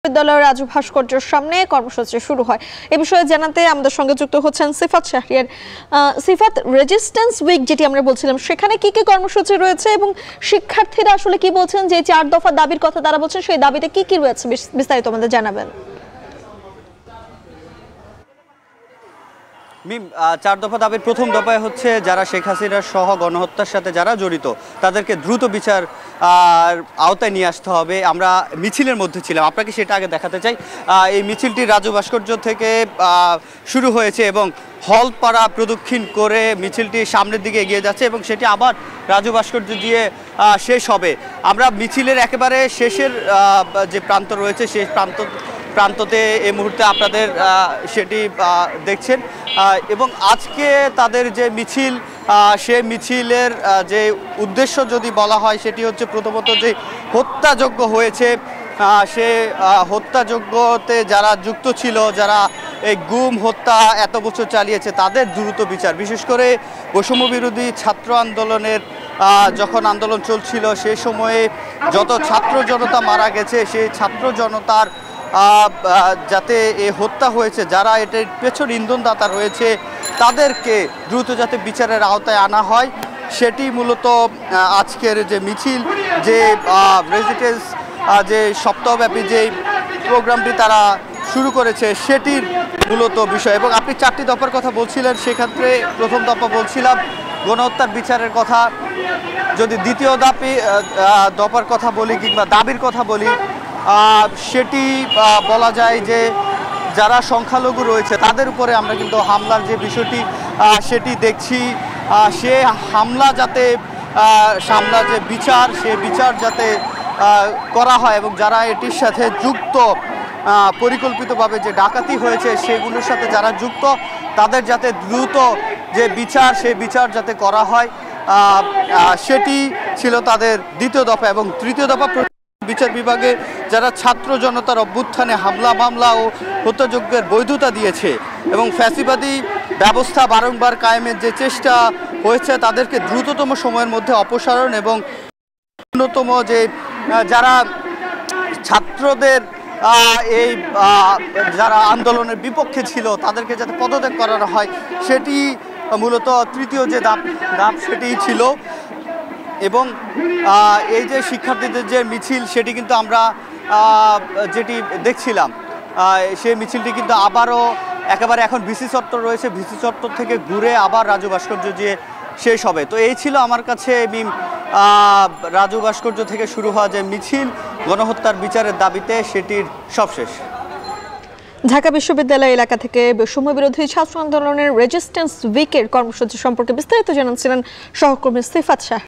বিশ্ববিদ্যালয়ের রাজু ভাস্কর্যের সামনে কর্মসূচি শুরু হয়। এ বিষয়ে জানাতে আমাদের সঙ্গে যুক্ত হচ্ছেন সিফাত শাহরিয়ার। সিফাত, রেজিস্ট্যান্স উইক যেটি আমরা বলছিলাম, সেখানে কি কি কর্মসূচি রয়েছে এবং শিক্ষার্থীরা আসলে কি বলছেন, যে 4 দফা দাবির কথা তারা বলছেন, সেই দাবিতে কি কি রয়েছে বিস্তারিত আমাদের জানাবেন। মিম, 4 দফা দাবির প্রথম দফায় হচ্ছে যারা শেখ হাসিনার সহ গণহত্যার সাথে যারা জড়িত তাদেরকে দ্রুত বিচার আওতায় নিয়ে আসতে হবে। আমরা মিছিলের মধ্যে ছিলাম, আপনাকে সেটা আগে দেখাতে চাই। এই মিছিলটি রাজু ভাস্কর্য থেকে শুরু হয়েছে এবং হলপাড়া প্রদক্ষিণ করে মিছিলটি সামনের দিকে এগিয়ে যাচ্ছে এবং সেটি আবার রাজু ভাস্কর্য দিয়ে শেষ হবে। আমরা মিছিলের একেবারে শেষের যে প্রান্ত রয়েছে সেই প্রান্ততে এই মুহূর্তে আপনাদের সেটি দেখছেন এবং আজকে তাদের যে মিছিল, সে মিছিলের যে উদ্দেশ্য যদি বলা হয় সেটি হচ্ছে প্রথমত যে হত্যাযজ্ঞ হয়েছে, সে হত্যাযজ্ঞতে যারা যুক্ত ছিল, যারা এই গুম হত্যা এত বছর চালিয়েছে তাদের দ্রুত বিচার। বিশেষ করে বৈষম্য বিরোধী ছাত্র আন্দোলনের যখন আন্দোলন চলছিল সেই সময়ে যত ছাত্র জনতা মারা গেছে, সেই ছাত্র জনতার যাতে এ হত্যা হয়েছে, যারা এটার পেছন ইন্ধনদাতা রয়েছে তাদেরকে দ্রুত যাতে বিচারের আওতায় আনা হয়, সেটি মূলত আজকের যে মিছিল, যে রেজিস্ট্যান্স যে সপ্তাহব্যাপী যে প্রোগ্রামটি তারা শুরু করেছে সেটির মূলত বিষয়। এবং আপনি 4টি দফার কথা বলছিলেন, সেক্ষেত্রে প্রথম দফা বলছিলাম গণহত্যার বিচারের কথা। যদি দ্বিতীয় দফার কথা বলি কিংবা দাবির কথা বলি, সেটি বলা যায় যে যারা সংখ্যালঘু রয়েছে তাদের উপরে আমরা কিন্তু হামলার যে বিষয়টি সেটি দেখছি। সে হামলা যাতে হামলার যে বিচার, সে বিচার যাতে করা হয় এবং যারা এটির সাথে যুক্ত, পরিকল্পিতভাবে যে ডাকাতি হয়েছে সেগুলোর সাথে যারা যুক্ত তাদের যাতে দ্রুত যে বিচার, সেই বিচার যাতে করা হয়, সেটি ছিল তাদের দ্বিতীয় দফা। এবং তৃতীয় দফা বিচার বিভাগে যারা ছাত্র জনতার অভ্যুত্থানে হামলা মামলা ও হত্যাযজ্ঞের বৈধতা দিয়েছে এবং ফ্যাসিবাদী ব্যবস্থা বারংবার কায়েমের যে চেষ্টা হয়েছে তাদেরকে দ্রুততম সময়ের মধ্যে অপসারণ এবং ন্যূনতম যে যারা ছাত্রদের এই যারা আন্দোলনের বিপক্ষে ছিল তাদেরকে যাতে পদত্যাগ করানো হয়, সেটি মূলত তৃতীয় যে দাব সেটি ছিল। এবং এই যে শিক্ষার্থীদের যে মিছিল, সেটি কিন্তু আমরা যেটি দেখছিলাম, সেই মিছিলটি কিন্তু আবারও একেবারে এখন ভিসি চত্বর রয়েছে, ভিসি চত্বর থেকে ঘুরে আবার রাজু ভাস্কর্য দিয়ে শেষ হবে। তো এই ছিল আমার কাছে রাজু ভাস্কর্য থেকে শুরু হওয়া যে মিছিল গণহত্যার বিচারের দাবিতে, সেটির সবশেষ। ঢাকা বিশ্ববিদ্যালয় এলাকা থেকে বৈষম্য বিরোধী ছাত্র আন্দোলনের রেজিস্ট্যান্স উইকের কর্মসূচি সম্পর্কে বিস্তারিত জানাচ্ছিলেন সহকর্মী সিফাত শাহ।